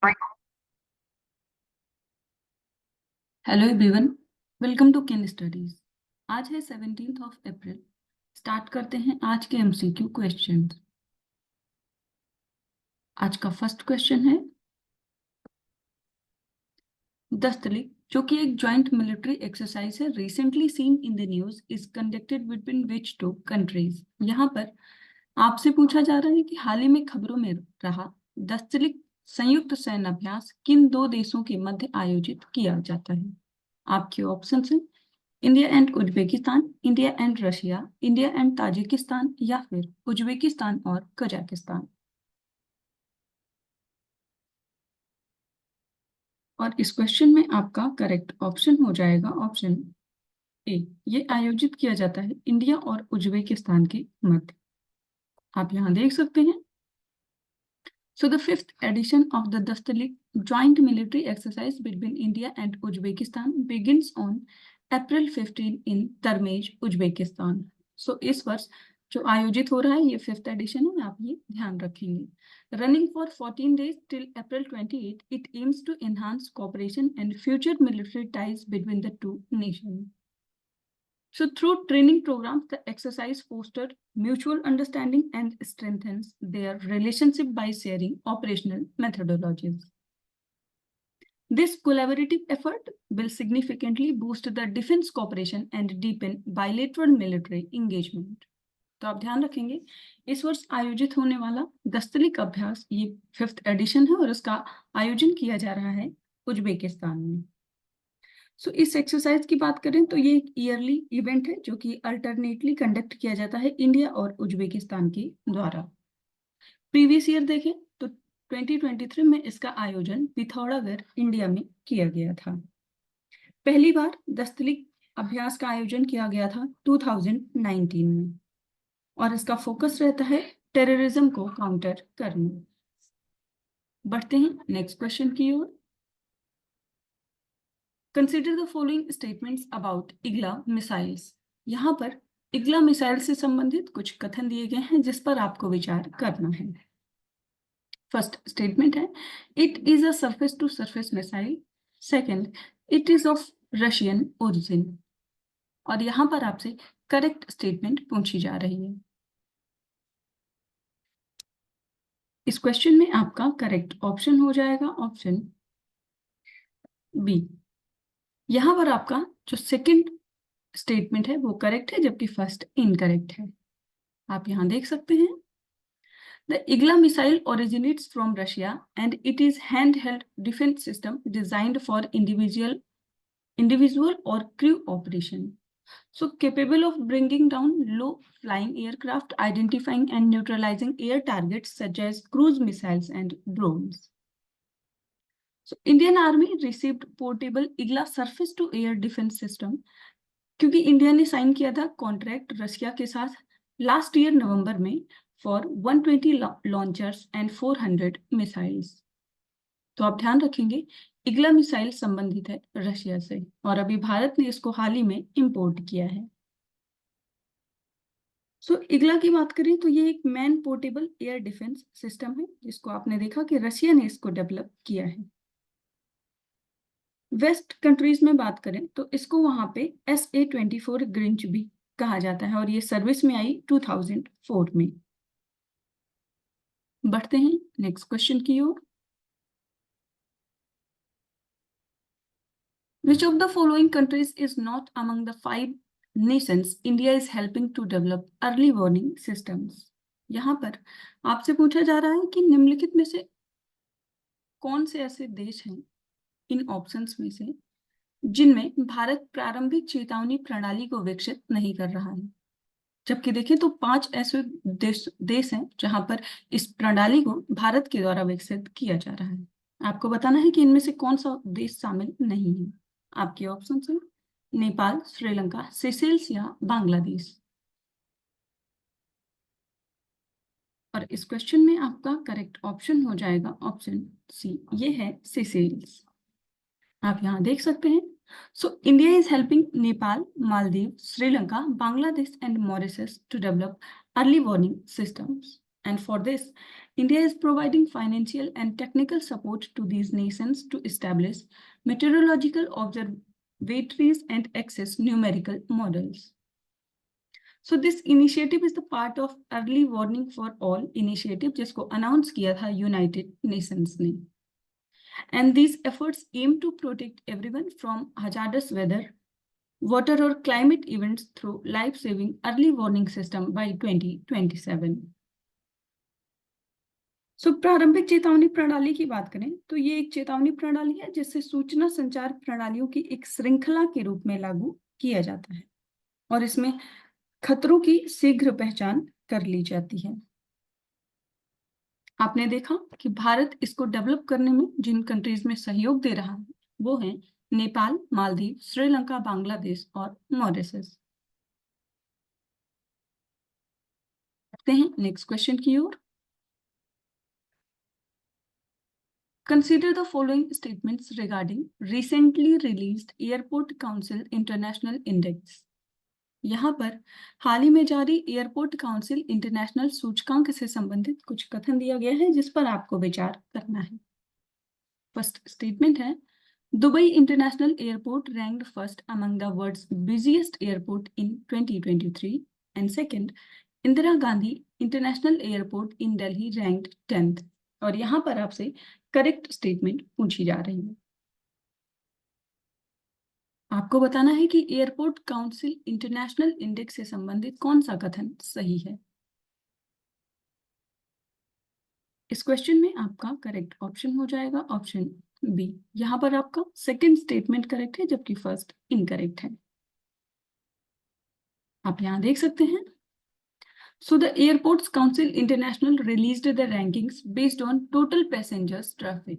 Hello everyone, welcome to Ken Studies. आज है 17 अप्रैल। Start करते हैं आज के एमसीक्यू क्वेश्चन। आज का फर्स्ट क्वेश्चन है, दस्तलिक, जो कि एक जॉइंट मिलिट्री एक्सरसाइज है, recently seen in the news, is conducted between which two countries. यहाँ पर आपसे पूछा जा रहा है कि हाल ही में खबरों में रहा दस्तलिक संयुक्त सैन्य अभ्यास किन दो देशों के मध्य आयोजित किया जाता है। आपके ऑप्शन है India and Uzbekistan, India and Russia, India and Tajikistan, या फिर उज्बेकिस्तान और कजाकिस्तान। और इस क्वेश्चन में आपका करेक्ट ऑप्शन हो जाएगा ऑप्शन ए। ये आयोजित किया जाता है इंडिया और उज्बेकिस्तान के मध्य। आप यहाँ देख सकते हैं। So the fifth edition of the Dastalik joint military exercise between India and Uzbekistan begins on April 15 in Tarmej, Uzbekistan. So इस वर्ष जो आयोजित हो रहा है ये फिफ्थ एडिशन है, आप ये ध्यान रखेंगे। Running for 14 days till April 28, it aims to enhance cooperation and future military ties between the two nations. So through training programs, the exercise fosters mutual understanding and strengthens their relationship by sharing operational methodologies. This collaborative effort will significantly boost the defense cooperation and deepen bilateral military engagement. तो आप ध्यान रखेंगे, इस वर्ष आयोजित होने वाला दस्तलिक अभ्यास ये फिफ्थ एडिशन है और इसका आयोजन किया जा रहा है उज्बेकिस्तान में। सो इस एक्सरसाइज की बात करें तो ये एक ईयरली इवेंट है जो कि अल्टरनेटली कंडक्ट किया जाता है इंडिया और उज्बेकिस्तान के द्वारा। प्रीवियस ईयर देखें तो 2023 में इसका आयोजन पिथौरागढ़, इंडिया में किया गया था। पहली बार दस्तलिक अभ्यास का आयोजन किया गया था 2019 में और इसका फोकस रहता है टेररिज्म को काउंटर करने। बढ़ते हैं नेक्स्ट क्वेश्चन की ओर। Consider the following statements about Igla missiles. यहाँ पर इग्ला मिसाइल से संबंधित कुछ कथन दिए गए हैं जिस पर आपको विचार करना है। फर्स्ट स्टेटमेंट है, it is a surface to surface missile. Second, it is of Russian origin. और यहाँ पर आपसे करेक्ट स्टेटमेंट पूछी जा रही है। इस क्वेश्चन में आपका करेक्ट ऑप्शन हो जाएगा ऑप्शन बी। यहाँ पर आपका जो सेकंड स्टेटमेंट है वो करेक्ट है जबकि फर्स्ट इनकरेक्ट है। आप यहाँ देख सकते हैं, the Igla missile originates from Russia and it is handheld defense system designed for individual or crew operation. So capable of bringing down low flying aircraft, identifying and neutralizing air targets such as cruise missiles and drones. So Indian Army received portable Igla surface to air defense system क्योंकि India ने sign किया था contract Russia के साथ last year नवंबर में for 120 launchers and 400 missiles. तो आप ध्यान रखेंगे इग्ला मिसाइल संबंधित है रशिया से और अभी भारत ने इसको हाल ही में इंपोर्ट किया है। सो इग्ला की बात करें तो ये एक man portable air defence system है जिसको आपने देखा कि रशिया ने इसको डेवलप किया है। वेस्ट कंट्रीज में बात करें तो इसको वहां पे SA-24 ग्रिंच भी कहा जाता है और ये सर्विस में आई 2004 में। बढ़ते हैं नेक्स्ट क्वेश्चन की ओर। Which of the following countries is not among the 5 nations India is helping to develop early warning systems? यहाँ पर आपसे पूछा जा रहा है कि निम्नलिखित में से कौन से ऐसे देश हैं इन ऑप्शंस में से जिनमें भारत प्रारंभिक चेतावनी प्रणाली को विकसित नहीं कर रहा है। जबकि देखें तो 5 ऐसे देश हैं जहां पर इस प्रणाली को भारत के द्वारा विकसित किया जा रहा है। आपको बताना है कि इनमें से कौन सा देश शामिल नहीं है। आपके ऑप्शन है नेपाल, श्रीलंका, सेशेल्स या बांग्लादेश। और इस क्वेश्चन में आपका करेक्ट ऑप्शन हो जाएगा ऑप्शन सी, ये है सेशेल्स। आप यहाँ देख सकते हैं। So India is helping Nepal, Maldives, Sri Lanka, Bangladesh and Mauritius to develop early warning systems. And for this, India is providing financial and technical support to these nations to establish meteorological observatories and access numerical models. So this initiative is the part of Early Warning for All initiative जिसको announce किया था United Nations ने. And these efforts aim to protect everyone from hazardous weather, water or climate events through life-saving early warning system by 2027. प्रारंभिक चेतावनी प्रणाली की बात करें तो ये एक चेतावनी प्रणाली है जिससे सूचना संचार प्रणालियों की एक श्रृंखला के रूप में लागू किया जाता है और इसमें खतरों की शीघ्र पहचान कर ली जाती है. आपने देखा कि भारत इसको डेवलप करने में जिन कंट्रीज में सहयोग दे रहा है वो है नेपाल, मालदीव, श्रीलंका, बांग्लादेश और मॉरिशस. नेक्स्ट क्वेश्चन की ओर. Consider the following statements regarding recently released Airport Council International Index. यहाँ पर हाल ही में जारी एयरपोर्ट काउंसिल इंटरनेशनल सूचकांक से संबंधित कुछ कथन दिया गया है जिस पर आपको विचार करना है. फर्स्ट स्टेटमेंट है, Dubai international airport ranked first among the world's busiest airport in 2023 and second, Indira Gandhi international airport in Delhi ranked 10th. और यहाँ पर आपसे करेक्ट स्टेटमेंट पूछी जा रही है. आपको बताना है कि एयरपोर्ट काउंसिल इंटरनेशनल इंडेक्स से संबंधित कौन सा कथन सही है. इस क्वेश्चन में आपका करेक्ट ऑप्शन हो जाएगा ऑप्शन बी. यहाँ पर आपका सेकंड स्टेटमेंट करेक्ट है जबकि फर्स्ट इनकरेक्ट है. आप यहाँ देख सकते हैं. So the Airports Council International released the rankings based on total passengers traffic.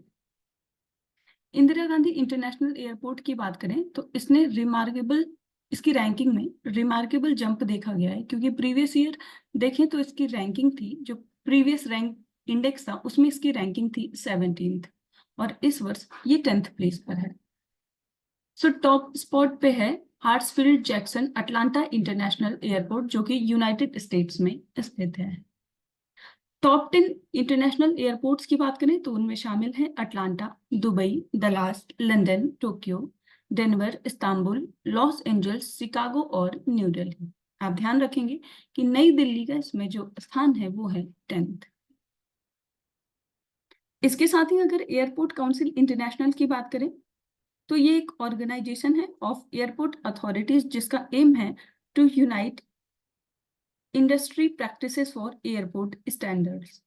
Indira Gandhi international airport की बात करें तो इसकी रैंकिंग में रिमार्केबल जंप देखा गया है क्योंकि प्रीवियस ईयर देखें तो इसकी रैंकिंग थी, जो प्रीवियस रैंक इंडेक्स था उसमें इसकी रैंकिंग थी 17th और इस वर्ष ये 10th प्लेस पर है. सो टॉप स्पॉट पे है हार्ट्सफील्ड जैक्सन अटलांटा इंटरनेशनल एयरपोर्ट जो कि यूनाइटेड स्टेट्स में स्थित है. टॉप 10 इंटरनेशनल एयरपोर्ट्स की बात करें तो उनमें शामिल है Atlanta, Dubai, Dallas, London, Tokyo, Denver, Istanbul, Los Angeles, Chicago और न्यू दिल्ली. आप ध्यान रखेंगे कि नई दिल्ली का इसमें जो स्थान है वो है 10th. इसके साथ ही अगर एयरपोर्ट काउंसिल इंटरनेशनल की बात करें तो ये एक ऑर्गेनाइजेशन है ऑफ एयरपोर्ट अथॉरिटीज जिसका एम है to unite industry practices for airport standards.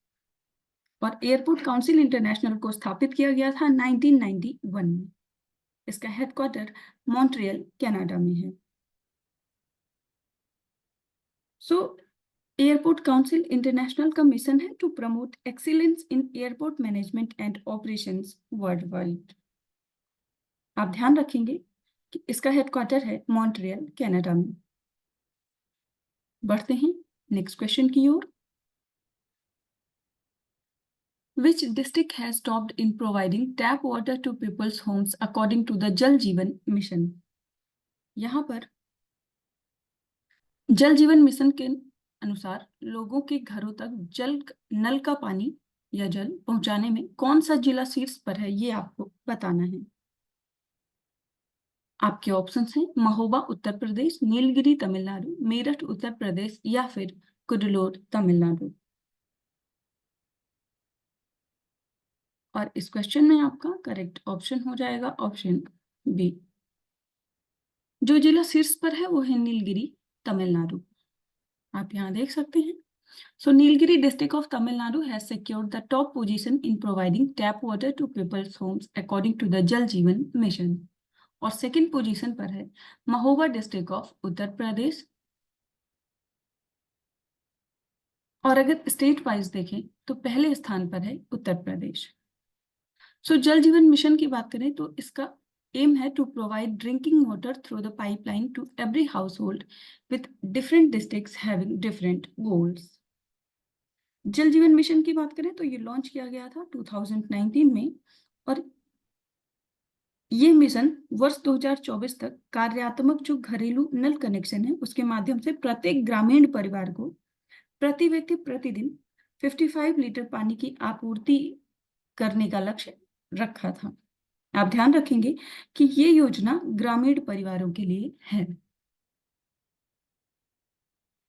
और एयरपोर्ट काउंसिल इंटरनेशनल को स्थापित किया गया था 1991 में. इसका हेडक्वार्टर मॉन्ट्रियल, कनाडा में है. एयरपोर्ट काउंसिल इंटरनेशनल का मिशन है to promote excellence in airport management and operations worldwide. आप ध्यान रखेंगे कि इसका हेडक्वार्टर है मॉन्ट्रियल, कनाडा में. बढ़ते हैं नेक्स्ट क्वेश्चन की ओर. Which district has stopped in providing tap water to people's homes according to the Jal Jeevan Mission? यहाँ पर जल जीवन मिशन के अनुसार लोगों के घरों तक नल का पानी या जल पहुंचाने में कौन सा जिला शीर्ष पर है ये आपको बताना है. आपके ऑप्शंस हैं महोबा उत्तर प्रदेश, नीलगिरी तमिलनाडु, मेरठ उत्तर प्रदेश या फिर कुडलोर तमिलनाडु. और इस क्वेश्चन में आपका करेक्ट ऑप्शन हो जाएगा ऑप्शन बी. जो जिला शीर्ष पर है वो है नीलगिरी तमिलनाडु. आप यहाँ देख सकते हैं. So Nilgiri district of Tamil Nadu has secured the top position in providing tap water to people's homes according to the Jal Jeevan Mission. और सेकंड पोजीशन पर है महोबा डिस्ट्रिक्ट ऑफ उत्तर प्रदेश. और अगर स्टेट वाइज देखें तो पहले स्थान पर है उत्तर प्रदेश. जल जीवन मिशन की बात करें तो इसका एम है to provide drinking water through the pipeline to every household with different districts having different goals. Jal Jeevan mission की बात करें तो ये लॉन्च किया गया था 2019 में और ये मिशन वर्ष 2024 तक कार्यात्मक जो घरेलू नल कनेक्शन है उसके माध्यम से प्रत्येक ग्रामीण परिवार को प्रति व्यक्ति प्रतिदिन 55 लीटर पानी की आपूर्ति करने का लक्ष्य रखा था। आप ध्यान रखेंगे कि ये योजना ग्रामीण परिवारों के लिए है।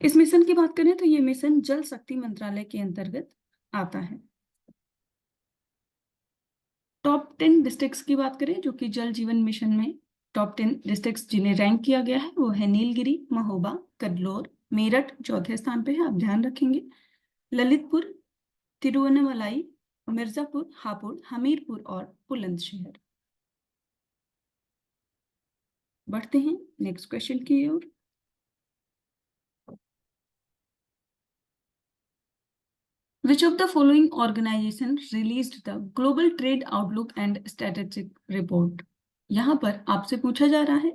इस मिशन की बात करें तो ये मिशन जल शक्ति मंत्रालय के अंतर्गत आता है। टॉप 10 डिस्ट्रिक्ट्स की बात करें जो कि जल जीवन मिशन में टॉप 10 डिस्ट्रिक्ट्स जिन्हें रैंक किया गया है वो है नीलगिरी, महोबा, कडलोर, मेरठ चौथे स्थान पे है, आप ध्यान रखेंगे, ललितपुर, तिरुवन्नमलाई, मिर्जापुर, हापुड़, हमीरपुर और बुलंदशहर। बढ़ते हैं नेक्स्ट क्वेश्चन की ओर। Which of the following organization released the Global Trade Outlook and Strategic Report? यहाँ पर आपसे पूछा जा रहा है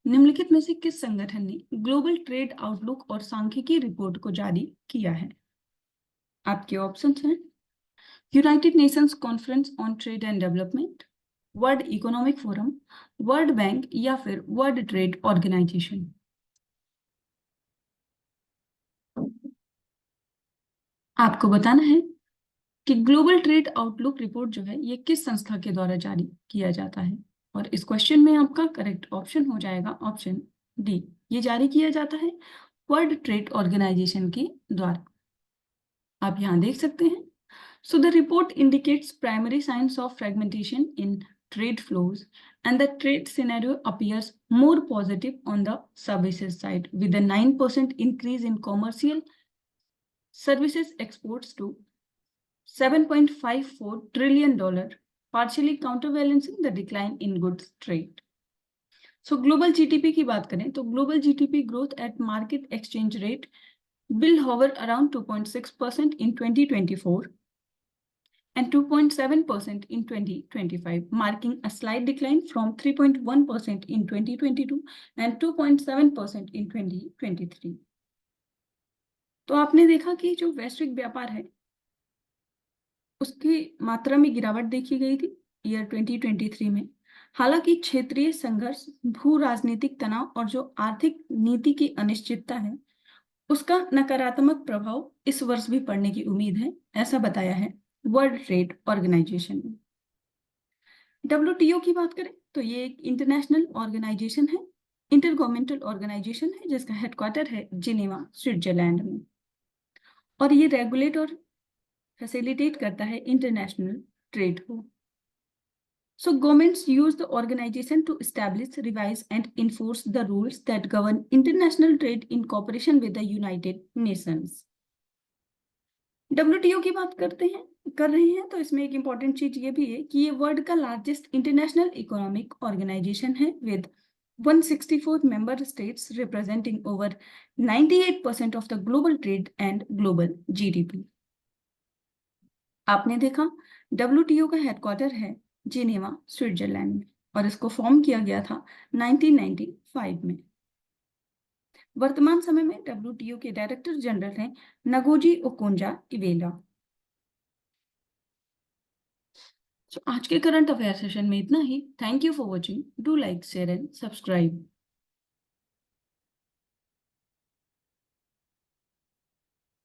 निम्नलिखित में से किस संगठन ने ग्लोबल ट्रेड आउटलुक और सांख्यिकी रिपोर्ट को जारी किया है? आपके ऑप्शंस हैं United Nations conference on trade and development, world economic forum, world bank या फिर वर्ल्ड ट्रेड ऑर्गेनाइजेशन। आपको बताना है कि ग्लोबल ट्रेड आउटलुक रिपोर्ट जो है ये किस संस्था के द्वारा जारी किया जाता है, और इस क्वेश्चन में आपका करेक्ट ऑप्शन हो जाएगा ऑप्शन डी। ये जारी किया जाता है वर्ल्ड ट्रेड ऑर्गेनाइजेशन के द्वारा। आप यहाँ देख सकते हैं। So the report indicates primary signs of fragmentation in trade flows, and the trade scenario appears more positive on the services side, with a 9% increase in commercial services exports to $7.54 trillion, partially counterbalancing the decline in goods trade. So global GDP की बात करें तो global GDP growth at market exchange rate will hover around 2.6% in 2024 and 2.7% in 2025, marking a slight decline from 3.1% in 2022 and 2.7% in 2023. तो आपने देखा कि जो वैश्विक व्यापार है उसकी मात्रा में गिरावट देखी गई थी ईयर 2023 में। हालांकि क्षेत्रीय संघर्ष, भू राजनीतिक तनाव और जो आर्थिक नीति की अनिश्चितता है उसका नकारात्मक प्रभाव इस वर्ष भी पड़ने की उम्मीद है, ऐसा बताया है वर्ल्ड ट्रेड ऑर्गेनाइजेशन ने। WTO की बात करें तो ये एक इंटरनेशनल ऑर्गेनाइजेशन है, इंटर गवर्नमेंटल ऑर्गेनाइजेशन है जिसका हेडक्वार्टर है जिनेवा, स्विट्जरलैंड में, और ये रेगुलेट और फैसिलिटेट करता है इंटरनेशनल ट्रेड को। So governments use the organization to establish, revise and enforce the rules that govern international trade in cooperation with the United Nations. WTO की बात कर रहे हैं तो इसमें एक इंपॉर्टेंट चीज ये भी है कि ये वर्ल्ड का लार्जेस्ट इंटरनेशनल इकोनॉमिक ऑर्गेनाइजेशन है with 164 member states representing over 98% of the global trade and global GDP. आपने देखा WTO का हेडक्वार्टर है जिनेवा, स्विट्जरलैंड में, और इसको फॉर्म किया गया था 1995 में। वर्तमान समय में WTO के डायरेक्टर जनरल हैं नगोजी ओकोंजा-इवेला। आज के करंट अफेयर सेशन में इतना ही। Thank you for watching. Do like, share and subscribe.